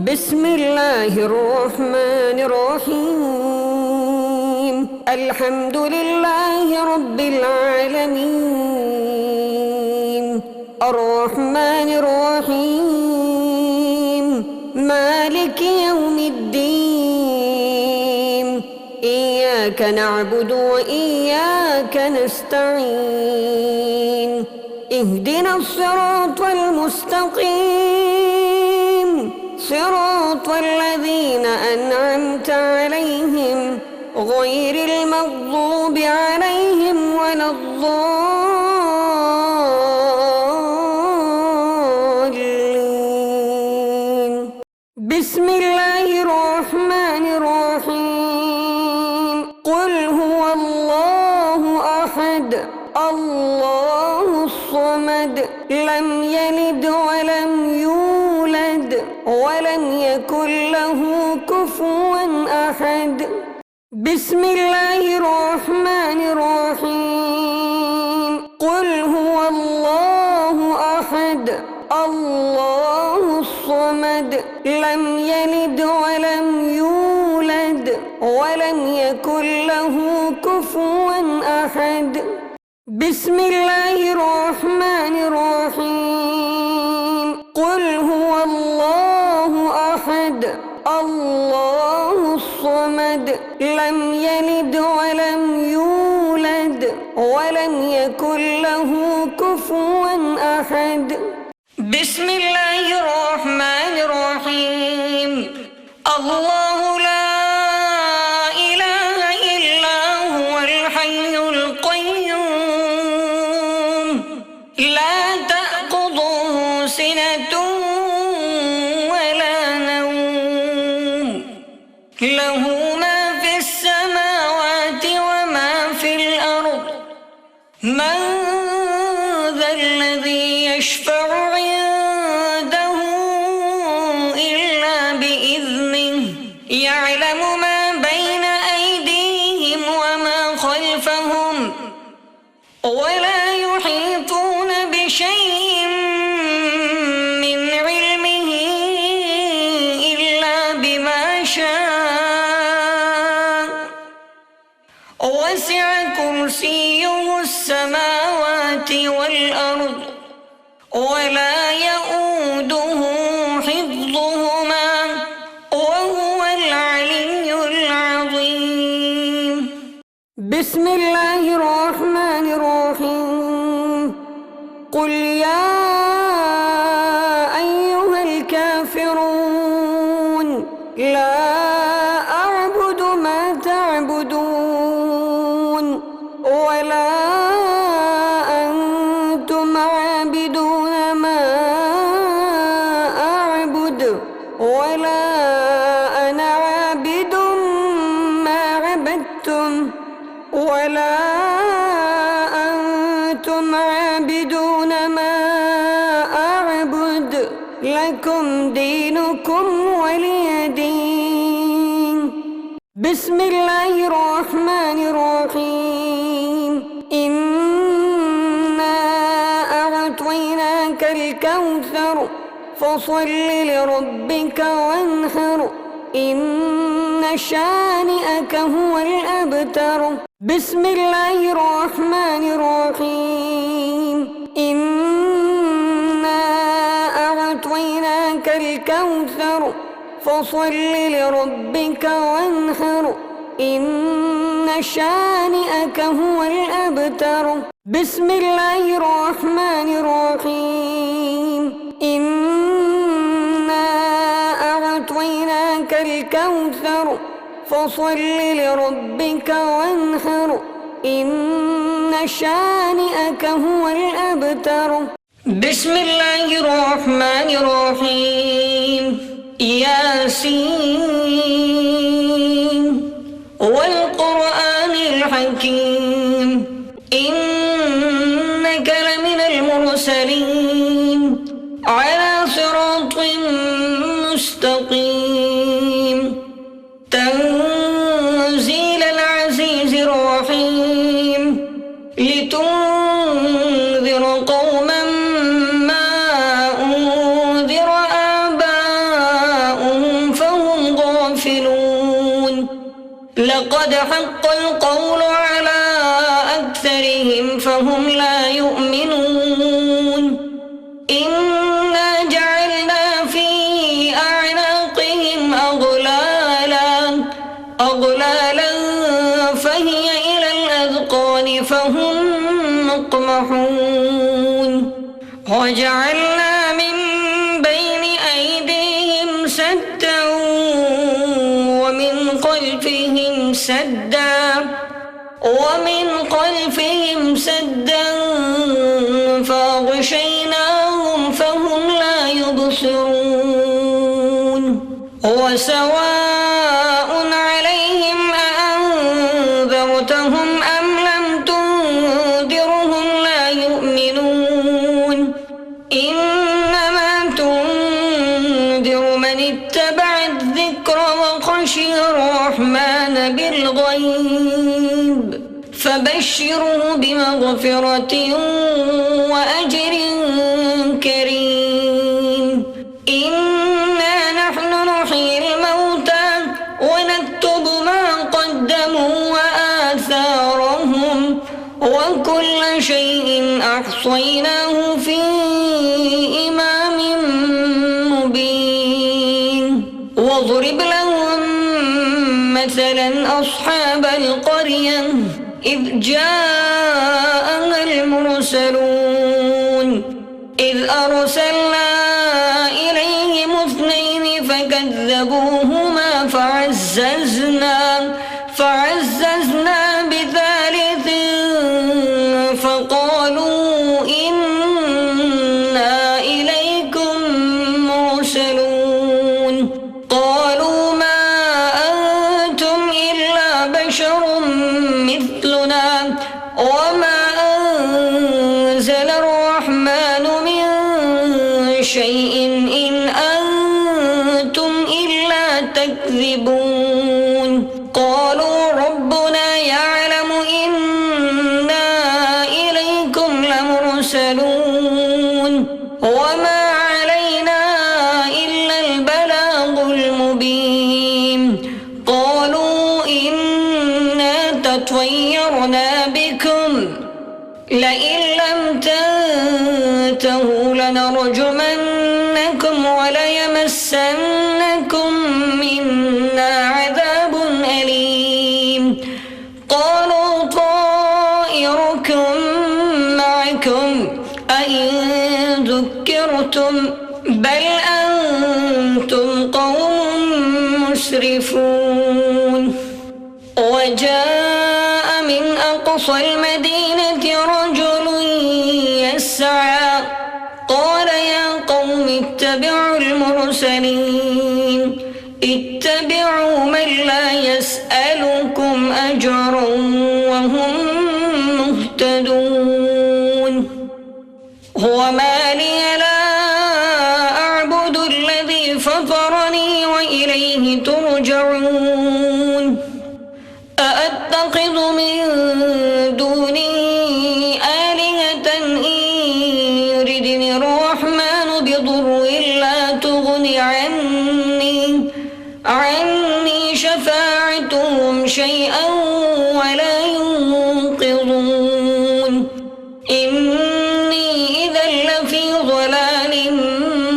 بسم الله الرحمن الرحيم. الحمد لله رب العالمين، الرحمن الرحيم، مالك يوم الدين. إياك نعبد وإياك نستعين. اهدنا الصراط المستقيم، صراط الذين أنعمت عليهم غير المغضوب عليهم ولا الضالين. بسم الله الرحمن الرحيم. قل هو الله أحد، الله الصمد، لم يلد ولم يولد ولم يكن له كفوا أحد. بسم الله الرحمن الرحيم. قل هو الله أحد، الله الصمد، لم يلد ولم يولد ولم يكن له كفوا أحد. بسم الله الرحمن الرحيم. قل هو الله أحد، الله الصمد، لم يلد ولم يولد ولم يكن له كفوا أحد. بسم الله الرحمن الرحيم. الله لا إله إلا هو الحي القيوم، لا تأخذه سنة ولا نوم، له ما في السماوات وما في الأرض. من ذا الذي يشفع عنده إلا بإذنه، يعلم ما بين أيديهم وما خلفهم، ولا يحيطون بشيء من علمه إلا بما شاء. وسع كرسيه السماوات والأرض، ولا يؤوده حفظهما، وهو العلي العظيم. بسم الله الرحمن الرحيم. قل يا أيها الكافرون، لا أعبد ما تعبدون، ولا أنتم عابدون ما أعبد، ولا أنا عابد ما عبدتم، ولا أنتم عابدون ما أعبد. لكم دينكم ولي دين. بسم الله الرحمن الرحيم. إنا أعطيناك الكوثر، فصل لربك وانحر، إن شانئك هو الأبتر. بسم الله الرحمن الرحيم. إنا أعطيناك الكوثر، فصل لربك وانحر، إن شانئك هو الأبتر. بسم الله الرحمن الرحيم. إنا أعطيناك الكوثر، فصل لربك وانحر، إن شانئك هو الأبتر. بسم الله الرحمن الرحيم. ياسين والقرآن الحكيم، إنك لمن المرسلين على صراط مستقيم. تنزيل العزيز الرحيم، لتنذر قوما ما أنذر آباؤهم لقد حق القول على أكثرهم فهم لا يؤمنون إنا جعلنا في أعناقهم أغلالا فهي إلى الأذقان فهم مقمحون وجعلنا من بين أيديهم سدا ومن خلفهم سدا فأغشيناهم فهم لا يبصرون وسواء عليهم أأنذرتهم أم لم تنذرهم لا يؤمنون إنما تنذر من اتبع الذكر وخشي الرحمن بالغيب فبشره بمغفرة وأجر كريم إنا نحن نحيي الموتى ونكتب ما قدموا وآثارهم وكل شيء أحصيناه في إمام مبين واضرب لهم مثلا أصحاب القرية إذ جاءها المرسلون إذ أرسلنا إليهم 2 فكذبوهما فعززنا بثالث فقالوا إنا إليكم مرسلون قالوا ما أنتم إلا بشر مثلنا وما أنزل الرحمن من شيء إن أنتم إلا تكذبون قالوا ربنا يعلم إنا إليكم لمرسلون وما علينا إلا البلاغ المبين قالوا إنا تطيرنا بكم لئن لم تنتهوا لنرجمنكم وليمسنكم منا عذاب أليم قالوا طائركم معكم أئن ذكرتم بل أنتم قوم مسرفون وجاء من أقصى المدينة رجل يسعى قال يا قوم اتبعوا المرسلين اتبعوا من لا يسألكم أجرا وهم مهتدون وما لي لا أعبد الذي فطرني وإليه ترجعون أأتخذ من دونه آلهة إن يردني الرحمن بضر لا تغني عني شفاعتهم شيئا ولا ينقذون إني إذا لفي ضلال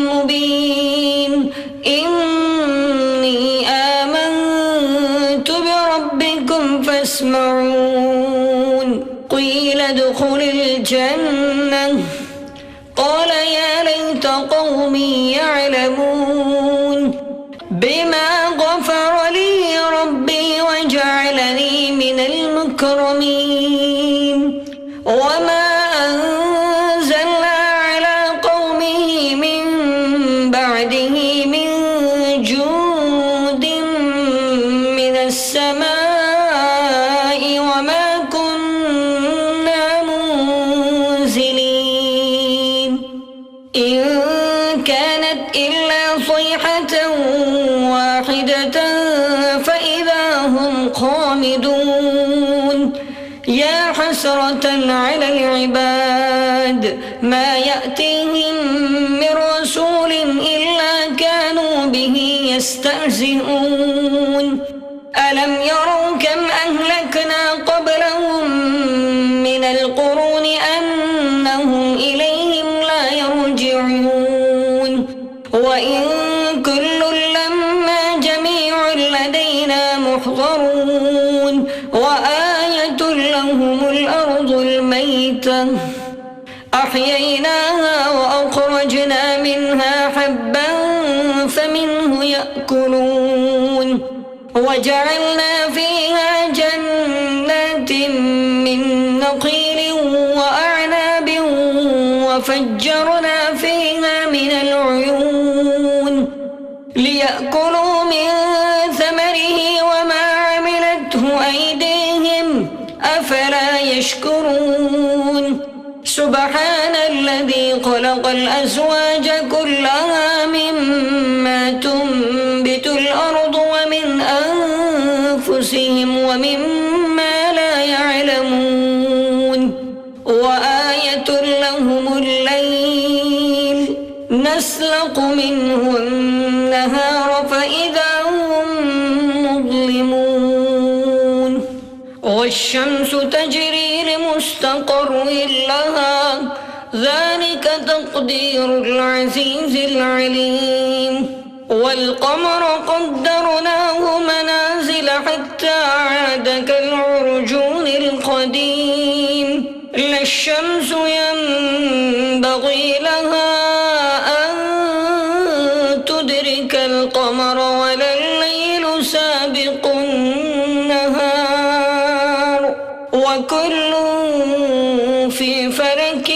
مبين إني آمنت بربكم فاسمعون قيل ادخل الجنة قال يا ليت قومي يعلمون بما غفر لي ربي وجعلني من المكرمين وما أنزلنا على قومه من بعده من جند من السماء وما كنا منزلين إن كانت إلا صيحة واحدة فإذا هم خامدون يا حسرة على العباد ما يأتيهم من رسول إلا كانوا به يستهزئون ألم يروا كم أهلكنا قبلهم من القرون أنهم إليهم لا يرجعون وإن كل لما جميع لدينا محضرون وآية لهم الأرض الميتة أحييناها وأخرجنا منها حبا فمنه يأكلون وجعلنا فيها جنات من نخيل وأعناب وفجرنا فيها من العيون ليأكلوا من ثمره وما عملته أيديهم أفلا يشكرون سبحان الذي خلق الأزواج كلها مما تنبت الأرض ومن أنفسهم ومما لا يعلمون وآية لهم الليل نسلق منه النهار فإذا هم مظلمون والشمس تجري لمستقر لها ذلك تقدير العزيز العليم والقمر قدرناه منازل حتى عاد كالعرجون القديم لا الشمس ينبغي لها أن تدرك القمر ولا الليل سابق النهار وكل في فلك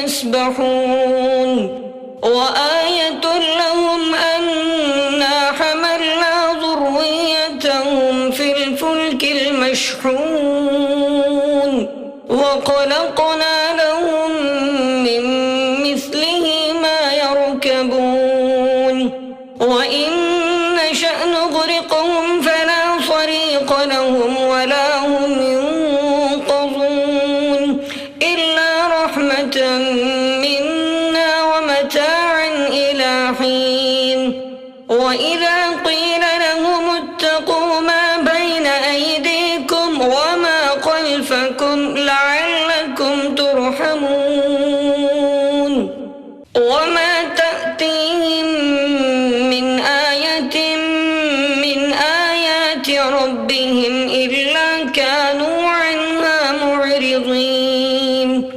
يسبحون وآية لهم أنا حملنا ذريتهم في الفلك المشحون وخلقنا لهم من مثله ما يركبون وإن نشأ نغرقهم فلا صريخ لهم ولا هم ينقذون إلا رحمة منا ومتاعا إلى حين وإذا قيل لهم اتقوا ما بين أيديكم وما خلفكم لعلكم ترحمون وما تأتيهم من آية من آيات ربهم إلا كانوا عنها معرضين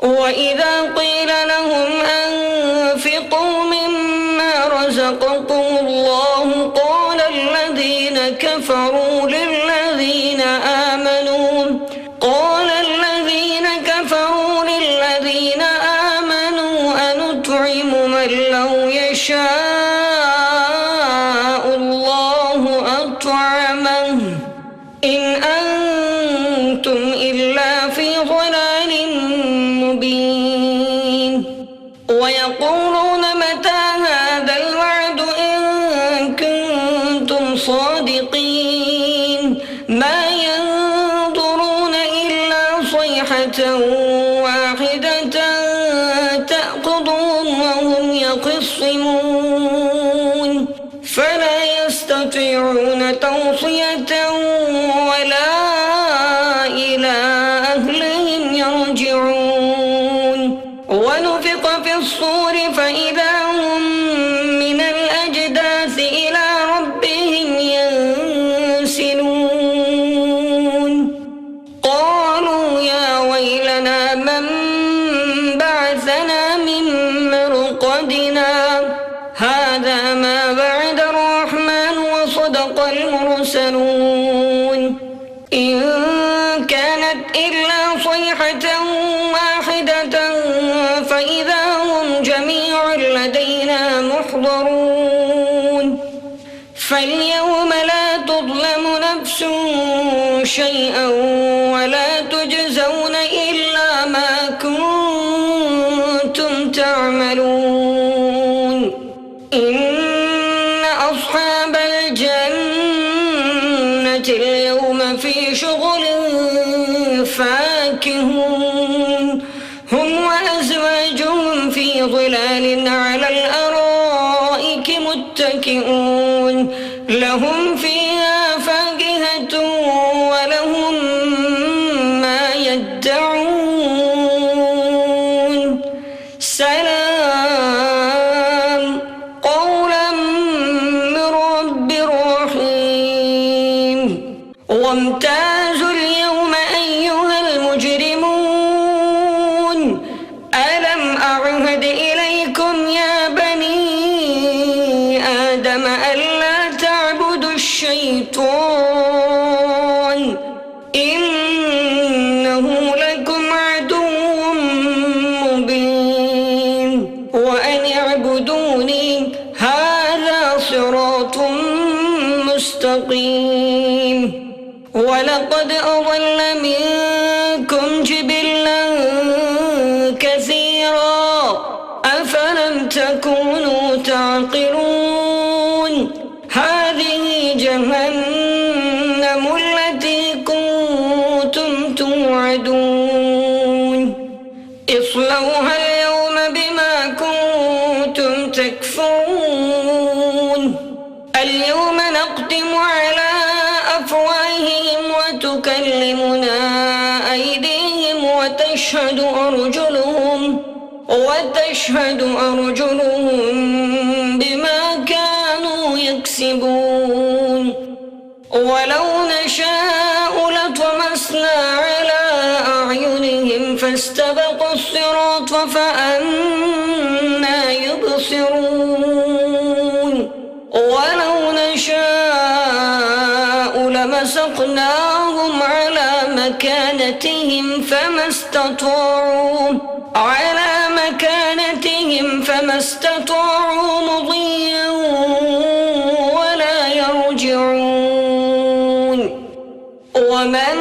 وإذا قيل لهم أنفقوا مما رزقكم الله قال الذين كفروا للذين آمنوا أنطعم من لو يشاء الله أطعمه إن أنتم إلا في ضلال مبين ويقولون متى هذا الوعد إن كنتم صادقين ما ينظرون إلا صيحة واحدة تأخذهم وهم يخصمون فلا يستطيعون توصية ولا إلى أهلهم يرجعون ونفخ في الصور فإذا هم من الأجداث إلى ربهم ينسلون قالوا يا ويلنا من بعثنا من مرقدنا هذا ما بعد الرحمن وصدق المرسلون إن كانت إلا صيحة واحدة فإذا هم جميع لدينا محضرون فاليوم لا تظلم نفس شيئا ولا تجزون إلا ما كنتم تعملون إن أصحاب الجنة اليوم في شغل فاكهون هم وأزواجهم في ظلال على الأرائك متكئون متكئون لهم فيها فاكهة ولهم ما يدعون سلام قولا من رب رحيم وامتازوا اليوم أيها المجرمون ألم أعهد إليكم يا بني آدم ألا تعبدوا الشيطان إنه لكم عدو مبين وأن اعبدوني هذا صراط مستقيم ولقد أضل منكم جبلا كثيرا أفلم تكونوا تعقلون هذه جهنم التي كنتم توعدون اصلوها اليوم بما كنتم تكفرون اليوم نختم على أفواههم وتكلمنا أيديهم وتشهد أرجلهم بما كانوا يكسبون ولو نشاء لطمسنا على أعينهم فاستبقوا الصراط فأنى يبصرون ولو نشاء لمسخناهم على مكانتهم فما استطاعوا مضيا ولا يرجعون ومن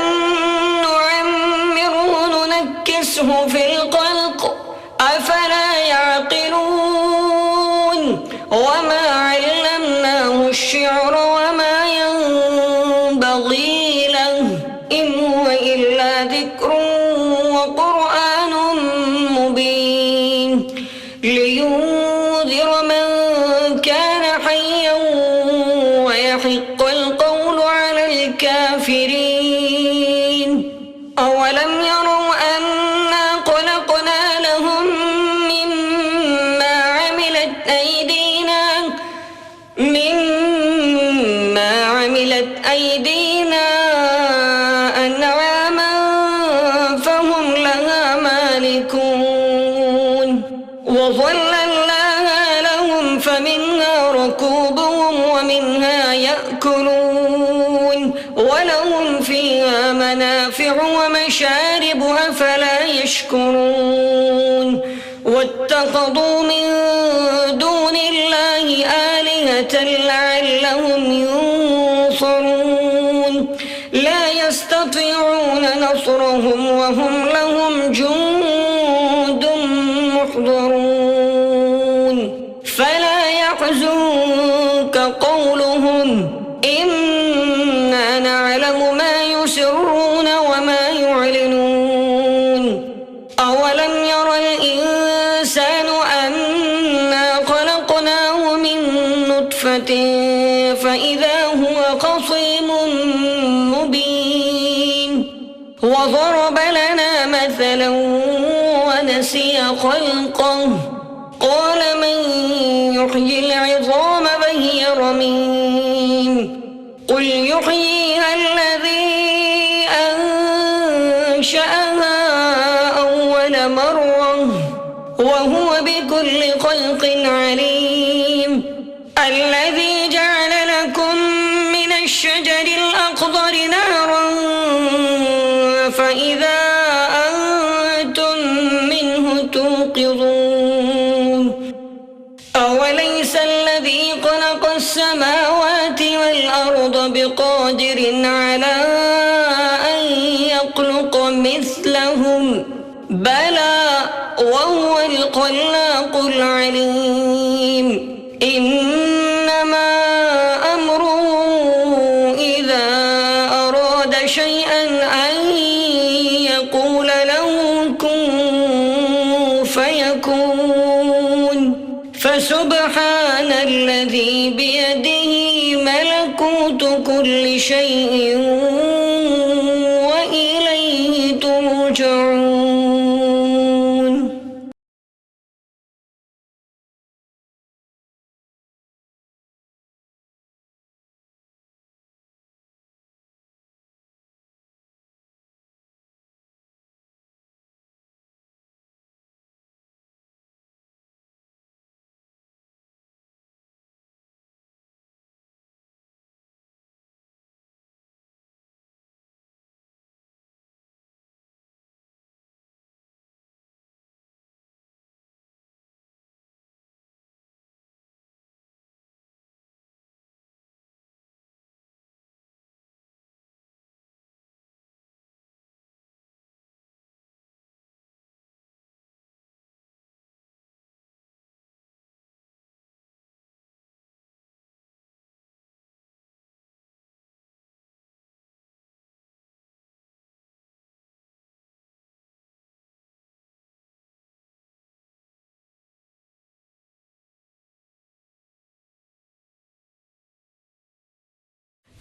نعمره ننكسه في الخلق أفلا يعقلون وما علمناه الشعر وما ينبغي له إن هو إلا ذكر وقرآن مبين لينذر من كان حيا ويحق القول على الكافرين أولم يروا أنا خلقنا لهم مما عملت أيدينا أنعاما فهم لها مالكون وظللناها لهم فمنها ركوبهم ومنها يأكلون ولهم فيها منافع ومشارب أفلا يشكرون واتخذوا من دون الله آلهة لعلهم ينصرون لا يستطيعون نصرهم وهم لهم جند محضرون فلا يحزنك قولهم إنا نعلم ما يسرون وما يعلنون أولم ير الإنسان أنا خلقناه من نطفة فإذا هو خصيم مبين وضرب لنا مثلا ونسي خلقه قال من يحيي العظام وهي رميم قل يحييها الذي أنشأها أول مرة وهو بكل خلق عليم الذي جعل لكم من الشجر الأخضر نارا فإذا أنتم منه توقظون أوليس الذي خلق السماوات والأرض بقادر على أن يخلق مثلهم بلى وهو الخلاق العليم إنما أمره إذا أراد شيئا أن يقول له كن فيكون فسبحان الذي بيده ملكوت كل شيء وإليه ترجعون.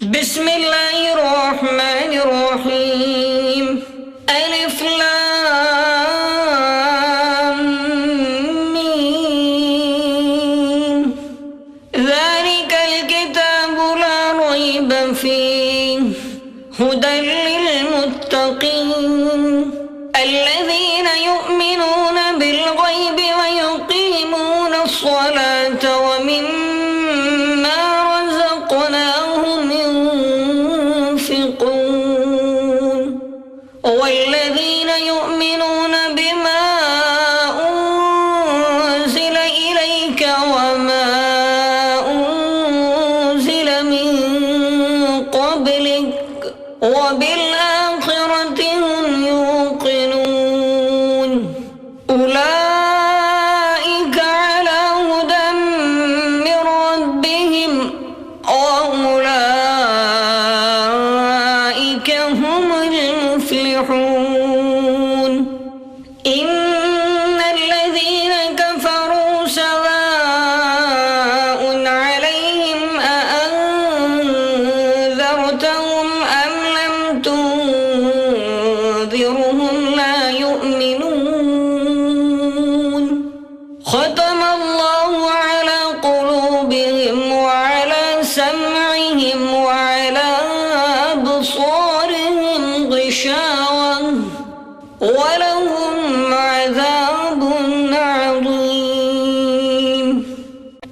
بسم الله الرحمن الرحيم. ألف لام ميم. ذلك الكتاب لا ريب فيه هدى للمتقين الذين يؤمنون بالغيب ويقيمون الصلاة ومما رزقناهم ينفقون والذين يؤمنون بما أنزل إليك وما أنزل من قبلك وبالآخرة هم يوقنون أولئك على هدى من ربهم وأولئك هم المفلحون. إن الذين كفروا سواء عليهم أأنذرتهم أم لم تنذرهم لا يؤمنون. ختم الله على قلوبهم وعلى سمعهم وعلى أبصارهم غشاوة ولهم عذاب عظيم.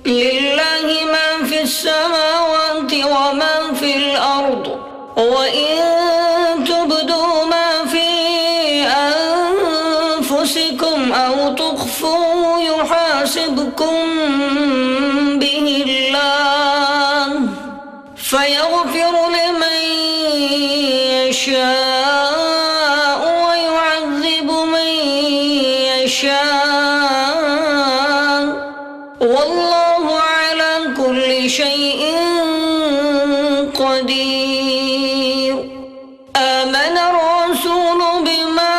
لله ما في السماوات وما في الأرض وإن تبدوا ما في أنفسكم أو تخفوه يحاسبكم به الله فيغفر لمن يشاء ويعذب من يشاء والله على كل شيء قدير. آمن الرسول بما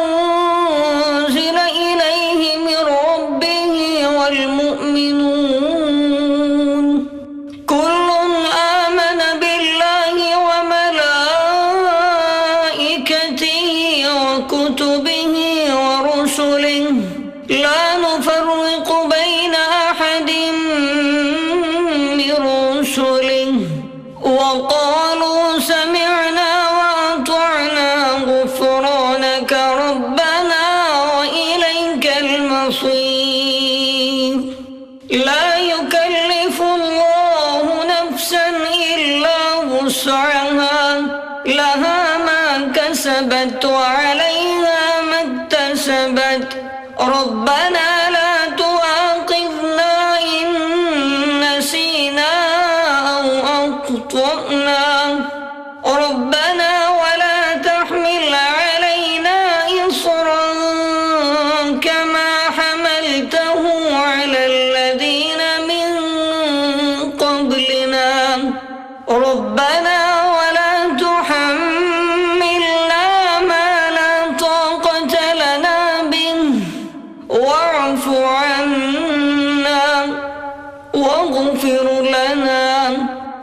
أنزل إليه من ربه والمؤمنون كل آمن بالله وملائكته وكتبه ورسله لا نفرق بين أحد من رسله وقالوا سمعنا وأطعنا غفرانك ربنا وإليك المصير. لا يكلف الله نفسا إلا وسعها لها ما كسبت وعليها ما اكتسبت ربنا لا تؤاخذنا إن نسينا أو أخطأنا ربنا ولا تحمل علينا إصرا كما حملته على الذين من قبلنا ربنا ولا تحملنا ما لا طاقة لنا به واعف عنا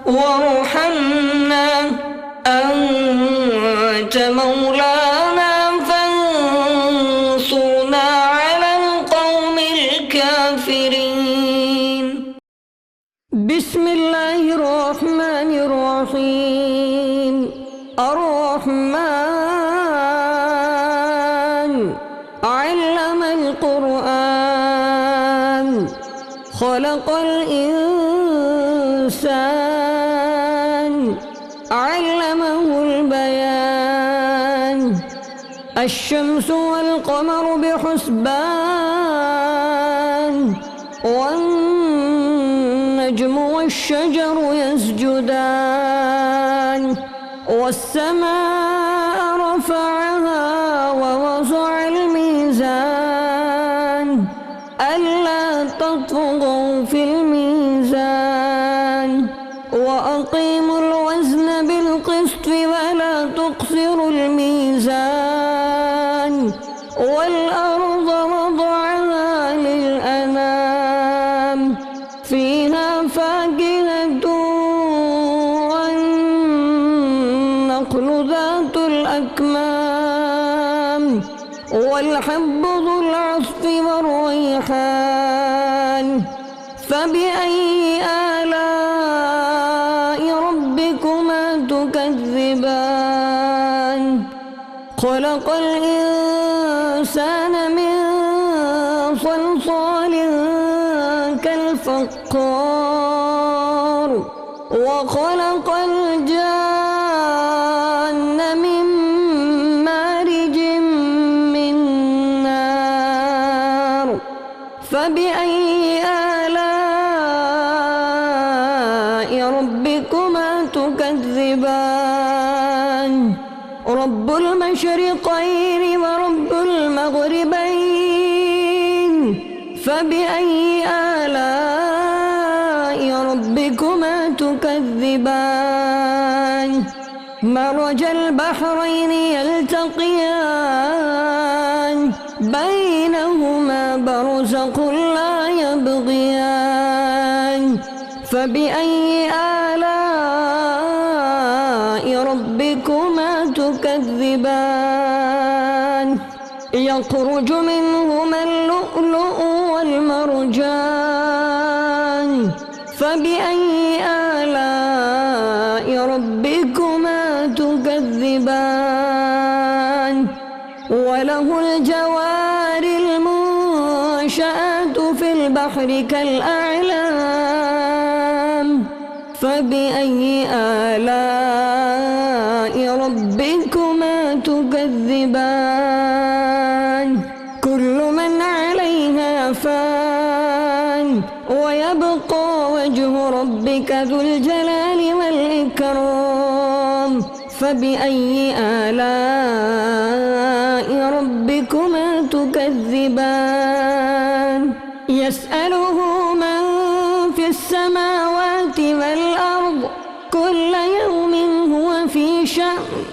وارحمنا أنت مولانا فانصرنا على القوم الكافرين. بسم الله الرحمن الرحيم. الرحمن علم القرآن خلق الإنسان علمه البيان. الشمس والقمر بحسبان والنجم والشجر يسجدان والسماء رفعها ووضع الميزان ألا تطغوا في الميزان وأقيموا الوزن بالقسط ولا تخسروا الميزان والأرض وضعها للأنام فيها فاكهة والنخل ذات الأكمام والحب ذو العصف والريحان. فبأي آلاء ربكما تكذبان؟ خلق الإنسان من صلصال كالفخار وخلق الجان من مارج من نار. فبأي آلاء ربكما تكذبان؟ رب المشرقين ورب المغربين. فبأي آلاء ربكما تكذبان؟ مرج البحرين يلتقيان بينهما برزخ لا يبغيان. فبأي آلاء ربكما تكذبان؟ يخرج منهما اللؤلؤ والمرجان. فبأي آلاء ربكما تكذبان؟ وله الجوار المنشآت في البحر كالأعلام. فبأي آلاء ربكما تكذبان؟ كل من عليها فان ويبقى وجه ربك ذو الجلال والإكرام. فبأي آلاء ربكما تكذبان؟ يسأله من في السماوات والأرض كل يوم هو في شأن.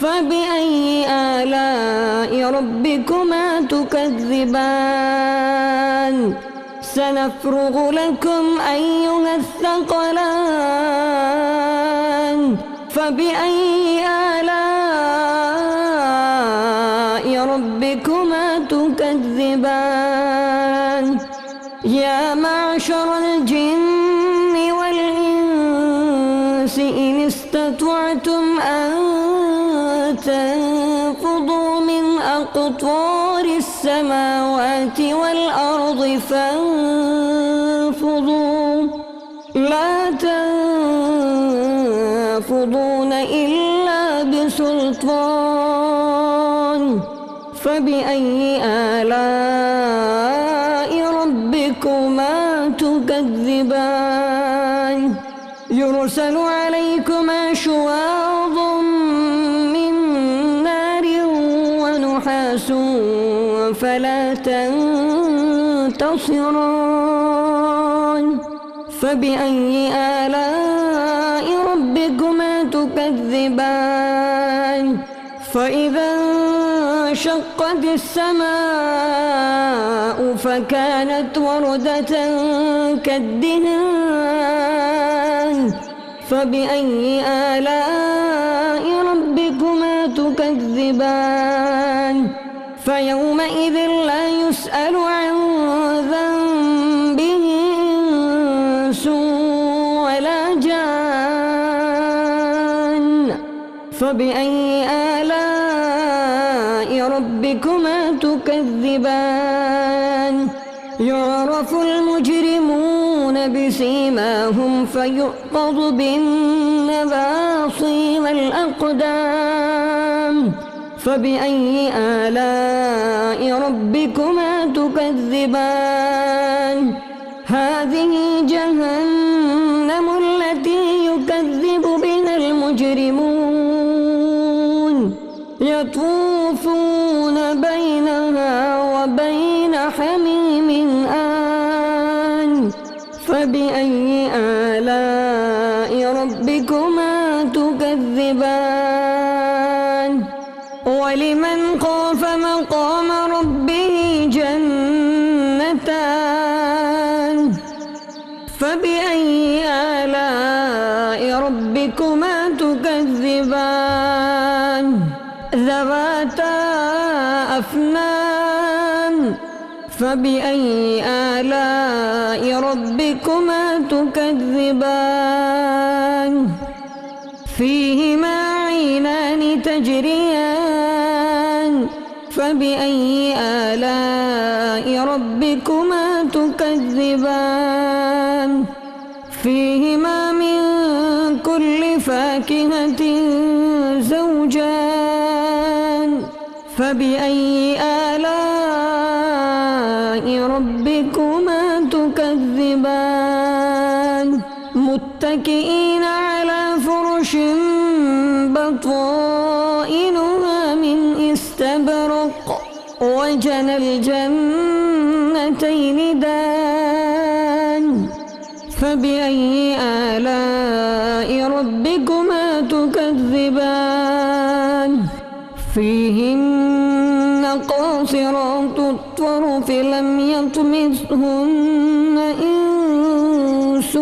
فبأي آلاء ربكما تكذبان؟ سنفرغ لكم أيها الثقلان. فبأي آلاء ربكما تكذبان؟ يا معشر الجن والإنس إن استطعتم أن تنفضوا من أقطار السماوات والأرض فانفضوا لا تنفضون إلا بسلطان. فبأي آلاء ربكما تكذبان؟ يرسل عليكما شواظ من نار ونحاس فلا تنتصران. فبأي آلاء ربكما تكذبان؟ فإذا انشقت السماء فكانت وردة كالدهان. فبأي آلاء ربكما تكذبان فيومئذ لا يسأل عن ذنبه إنس ولا جان فبأي آلاء ربكما تكذبان يعرف المجرمون بسيماهم فيؤخذ بالنواصي والأقدام فبأي آلاء ربكما تكذبان هذه جهنم التي يكذب بها المجرمون يطوفون بينها وبين حميم آن فبأي آلاء ربكما تكذبان ولمن خاف مقام ربه جنتان فبأي آلاء ربكما تكذبان ذواتا أفنان فبأي آلاء ربكما تكذبان فيهما عينان تجريان فبأي آلاء ربكما تكذبان فيهما من كل فاكهة زوجان فبأي آلاء ربكما تكذبان متكئين على فرش بطائنها من استبرق وجنى الجنتين دان فبأي آلاء ربكما تكذبان فيهن قاصرات الطرف لم يطمثهن إنس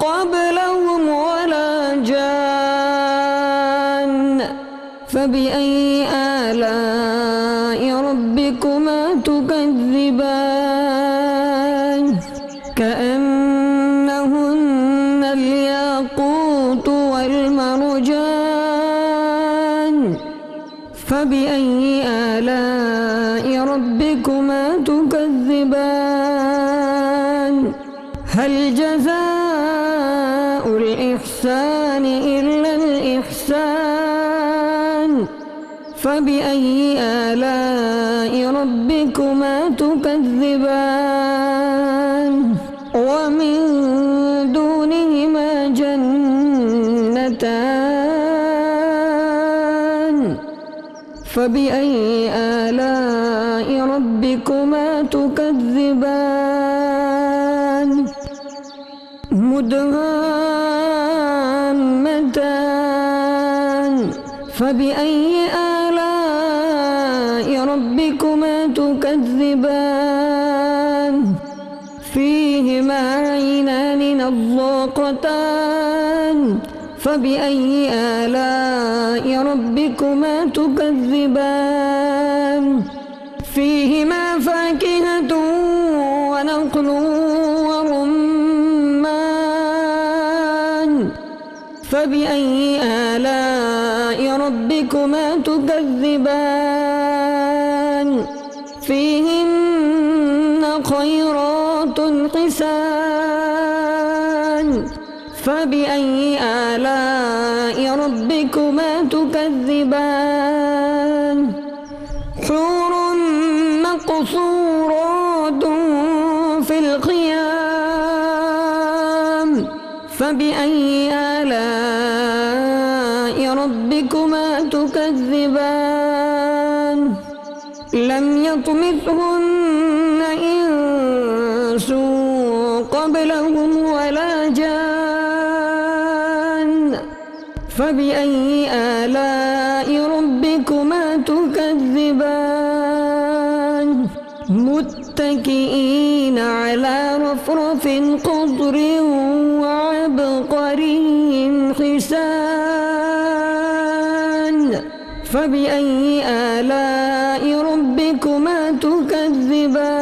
قبلهم ولا جان فبأي آلاء ربكما تكذبان كأنهن الياقوت والمرجان فبأي آلاء ربكما تكذبان هل جزاء الإحسان إلا الإحسان فبأي آلاء ربكما تكذبان ومن دونهما جنتان فبأي آلاء ربكما تكذبان مدهامتان فبأي آلاء ربكما تكذبان فيهما عينان نضاقتان فبأي آلاء ربكما تكذبان فيهما فاكهة ونخل ورمان فبأي آلاء ربكما تكذبان فيهن خيرات حسان فبأي آلاء ربكما تكذبان حور مقصورات في الخيام فبأي آلاء ربكما تكذبان لم يطمثهن إنس قبلهم ولا جان فبأي آلاء ربكما تكذبان متكئين على رفرف خضر وعبقري حسان فبأي آلاء ربكما تكذبان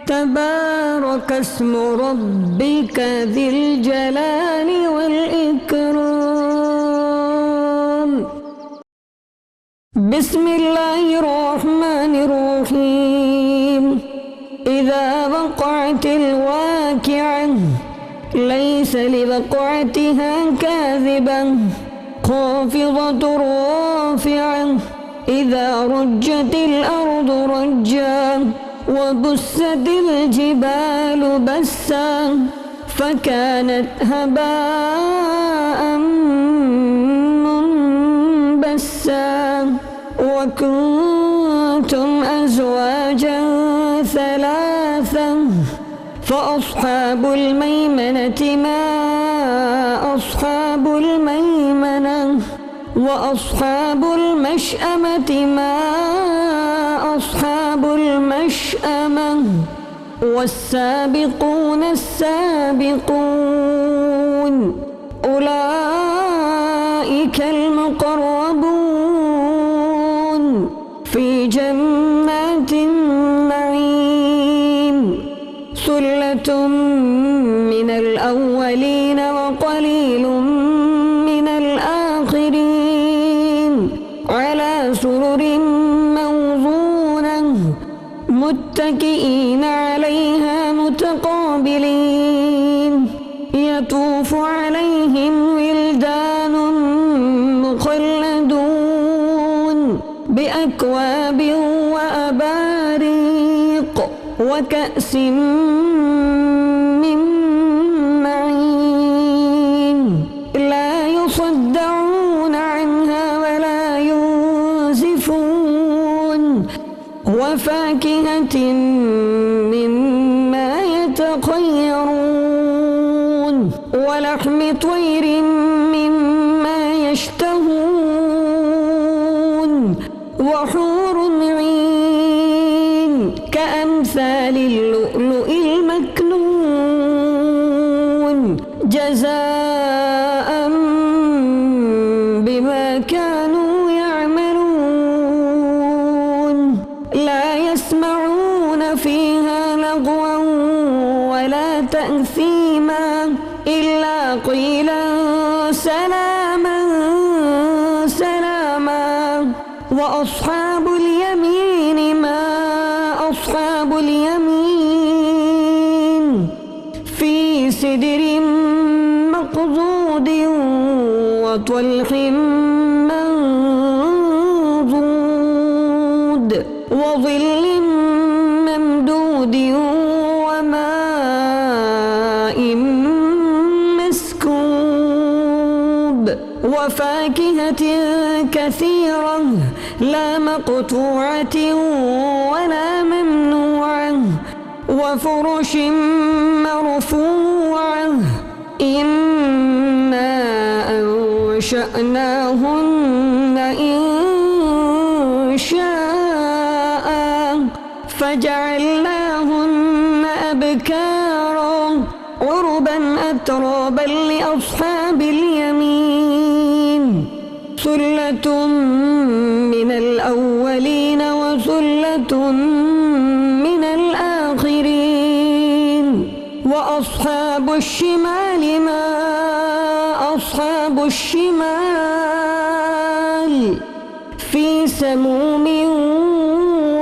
تبارك اسم ربك ذي الجلال والإكرام. بسم الله الرحمن الرحيم. إذا وقعت الواقعة ليس لوقعتها كاذبة خافضة رافعة إذا رجت الأرض رجا وبست الجبال بسا فكانت هباء منبسا وكنتم أزواجا ثلاثا فأصحاب الميمنة ما أصحاب الميمنة وأصحاب المشأمة ما أصحاب المشأمة والسابقون السابقون أولئك المقربون في جنات النعيم ثلة من الأولين وقليل من الآخرين على سرر موضونة متكئين عليها متقابلين يطوف عليهم ولدان مخلدون بأكواب وأباريق وكأس من معين لا يصدعون عنها ولا ينزفون وفاكهة مما يتخيرون ولحم طير مما يشتهون وحور عين كأمثال اللؤلؤ المكنون جزاء بما كانوا يعملون لا يسمعون فيها لغوا ولا تأثيما إلا قيلا سلاما سلاما وأصحاب اليمين ما أصحاب اليمين في سدر مقضود وطلح منضود وظل ممدود وماء مسكوب وفاكهة كثيرة لا مقطوعة ولا ممنوعة وفرش مرفوعة إنا أنشأناهن إنشاء فجعلناهن أبكارا عربا أترابا لأصحاب اليمين ثلة من الأولين وثلة من الآخرين وأصحاب الشمال ما أصحاب الشمال في سموم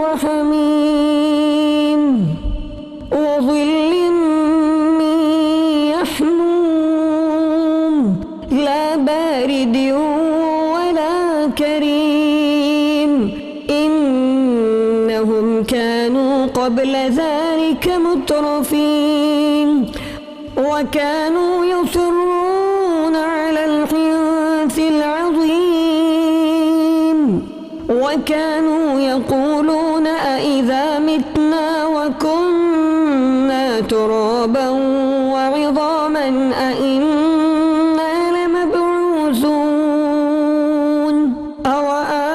وحميم وظل من يحموم لا بارد ولا كريم إنهم كانوا قبل ذلك مترفين وكانوا يصرون على الحنث العظيم وكانوا يقولون أإذا متنا وكنا ترابا وعظاما أإنا لمبعوثون أو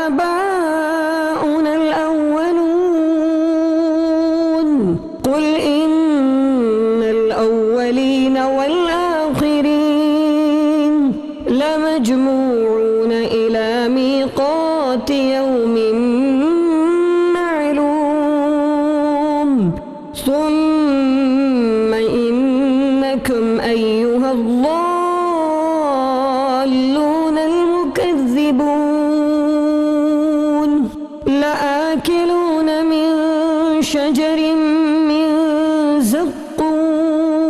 آباؤنا الأولون لآكلون من شجر من زقوم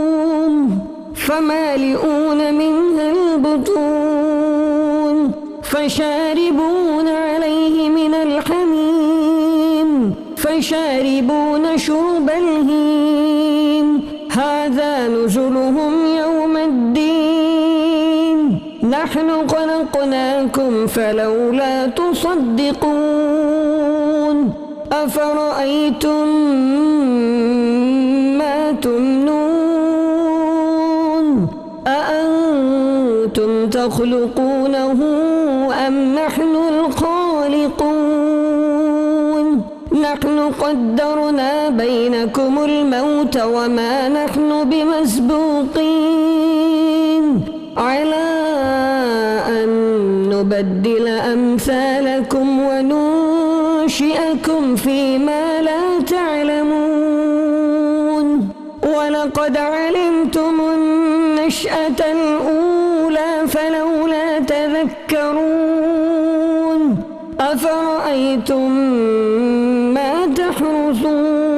فمالئون منها البطون فشاربون عليه من الحميم فشاربون شرب الهيم هذا نزلهم يوم الدين نحن خلقناكم فلولا تصدقون أفرأيتم ما تمنون أأنتم تخلقونه أم نحن الخالقون نحن قدرنا بينكم الموت وما نحن بمسبوقين على أن نبدل أمثالكم وننشئكم فيما لا تعلمون ولقد علمتم النشأة الأولى فلولا تذكرون أفرأيتم ما تحرثون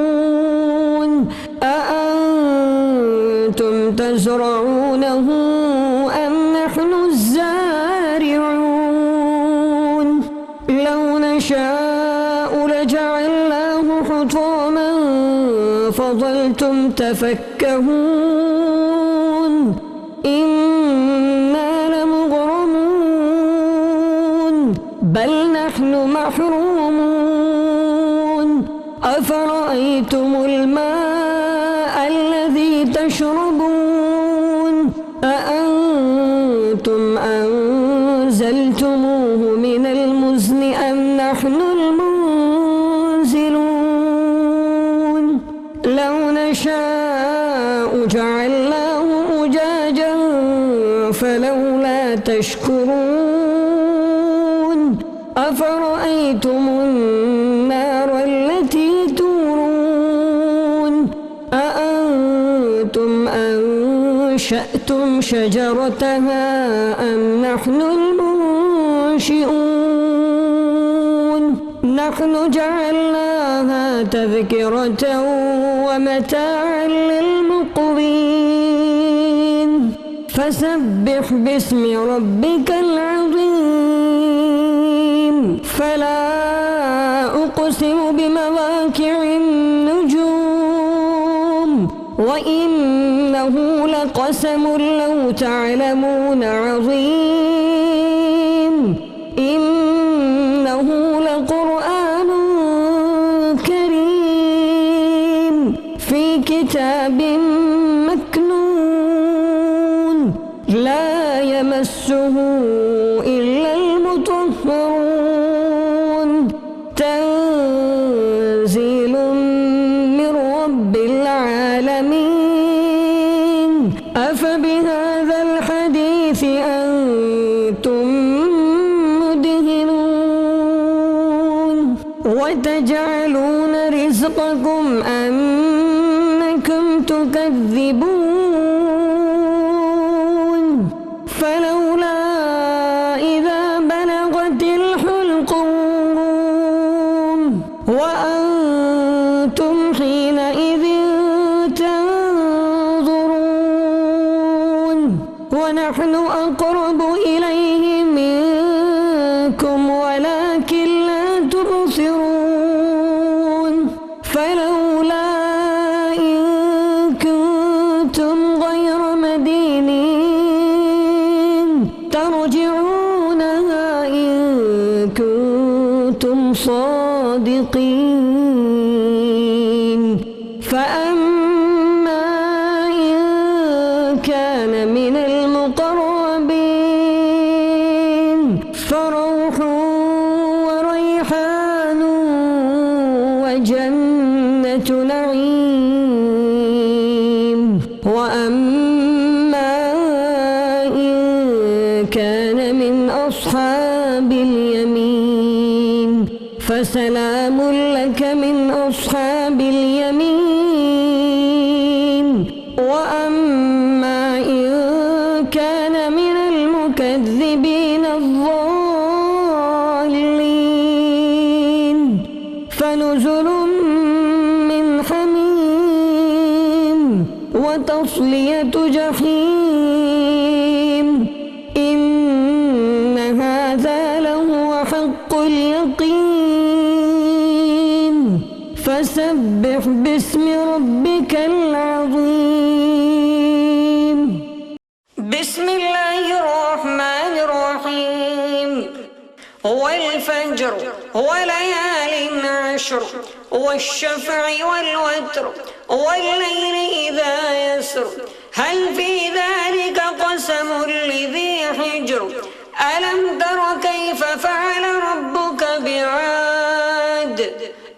أأنتم تزرعونه أم نحن الزارعون لو نشاء لجعلناه حطاما فظلتم تفكهون إنا لمغرمون بل نحن محرومون أفرأيتم الماء الذي تشربون أأنتم أنزلتموه من المزن أم نحن المنزلون لو نشاء جعلناه أجاجا فلولا تشكرون أفرأيتم النار التي تورون أأنتم أنشأتم شجرتها أم نحن المنشئون نحن جعلناها تذكرة ومتاعا للمقوين فسبح باسم ربك العظيم فلا أقسم بمواقع النجوم وإنه لقسم لو تعلمون عظيم إنه لقرآن كريم في كتاب مكنون لا يمسه إلا المطهرون تنزيل من رب العالمين أفبهذا الحديث أنتم مدهنون وتجعلون رزقكم أنكم تكذبون فلولا إذا بلغت الحلقوم وأنتم حينئذ تنظرون ونحن أقرب إليه منكم ولكن لا تبصرون فلولا إن كنتم غير مدينين ترجعونها إن كنتم صادقين فأما إن كان من المقربين فروح وريحان وجنة نعيم وأما إن كان من أصحاب اليمين فسلام لك من أصحاب اليمين وأما إن كان من المكذبين الضالين نزل من حميم وتصلية جحيم إن هذا لهو حق اليقين فسبح باسم ربك العظيم. بسم الله الرحمن الرحيم. والفجر وليال عشر والشفع والوتر والليل إذا يسر هل في ذلك قسم لذي حجر ألم تر كيف فعل ربك بعاد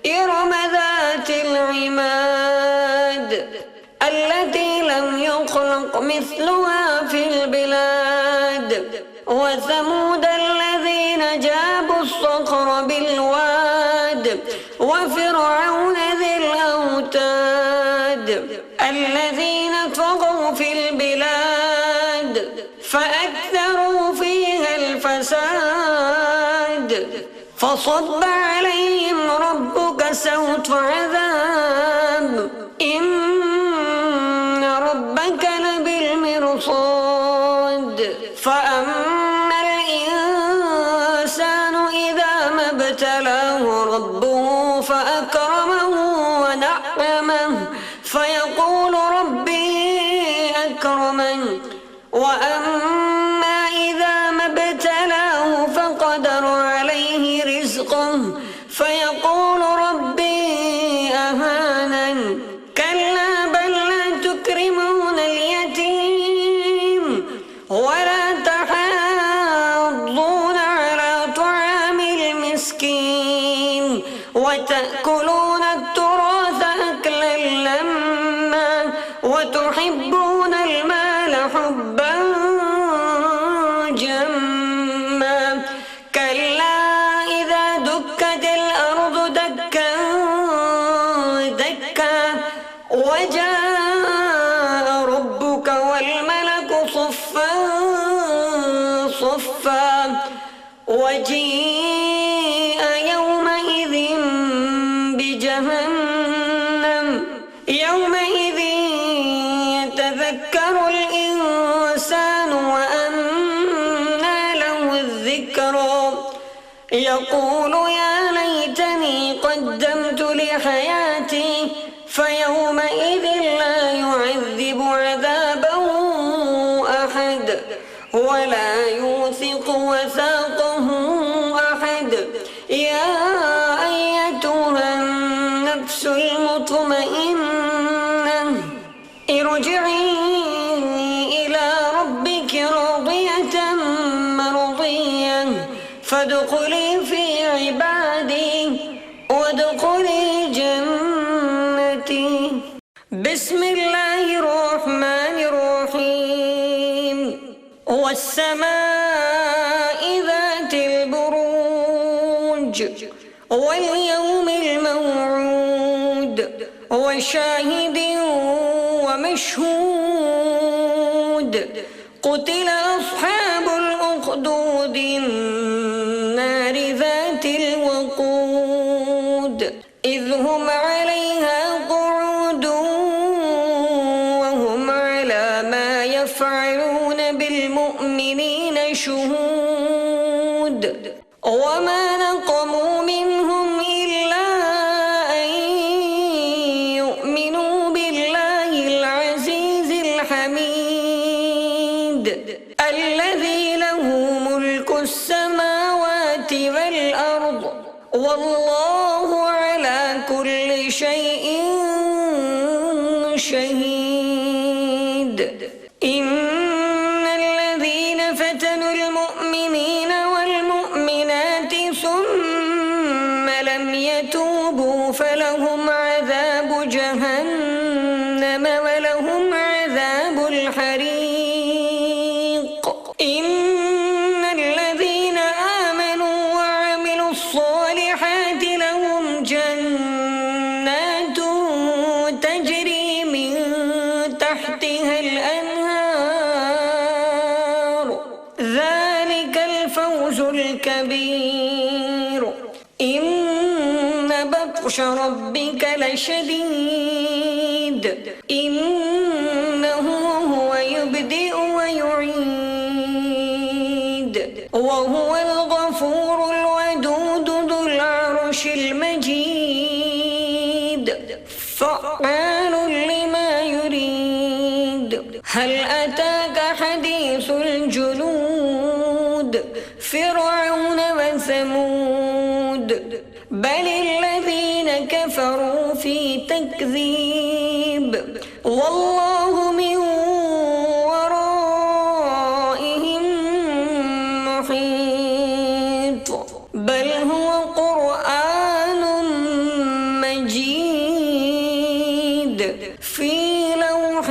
إرم ذات العماد التي لم يخلق مثلها في البلاد وثمود الذين جابوا الصخر بالواد وفرعون ذي الأوتاد الذين طغوا في البلاد فأكثروا فيها الفساد فصب عليهم ربك سوط عذاب إن ربك لبالمرصاد فأما الإنسان إذا ما ابتلاه ربه فأكرمه ونعمه فيقول ربي أكرمن وأما إذا ما ابتلاه فقدر عليه رزقه فيقول ربي أهانن كلا بل لا تكرمون اليتيم ولا تحاضون على طعام المسكين وتأكلون التراث أكلا لما وتحبون المال حبا جما كلا إذا دكت الأرض دكا دكا وجاء ربك والملك صفا صفا وجيء يومئذ بجهنم يومئذ يتذكر الإنسان وأنى له الذكرى يقول يا ليتني قدمت لحياتي فيومئذ لا يعذب عذابه أحد ولا يوثق وثاقه أحد يا أيتها النفس المطمئنة ارجعي إلى ربك راضية مرضية فادخلي في عبادي وادخلي جنتي. بسم الله الرحمن الرحيم. والسماء ذات البروج واليوم الموعود وشاهد ومشهود قتل أصحاب الأخدود النار ذات الوقود إذ هم عليها قعود وهم على ما يفعلون بالمؤمنين شهود وما نقموا منهم إلا أن يؤمنوا بالله العزيز الحميد الذي له ملك السماوات والأرض والله على كل شيء شهيد. إن الذين فتنوا المؤمنين والمؤمنات ثم لم يتوبوا فلهم عذاب جهنم ولهم عذاب الحريق. إن الذين آمنوا وعملوا الصالحات لهم جنات تجري من تحتها الأنهار ذلك الفوز الكبير. إن بطش بطش ربك لشديد إنه هو يبدئ ويعيد وهو الغفور الودود ذو العرش المجيد فعال لما يريد هل أتاك حديث الجنود فرعون وثمود بل الذين كفروا في تكذيب والله من ورائهم محيط بل هو قرآن مجيد في لوح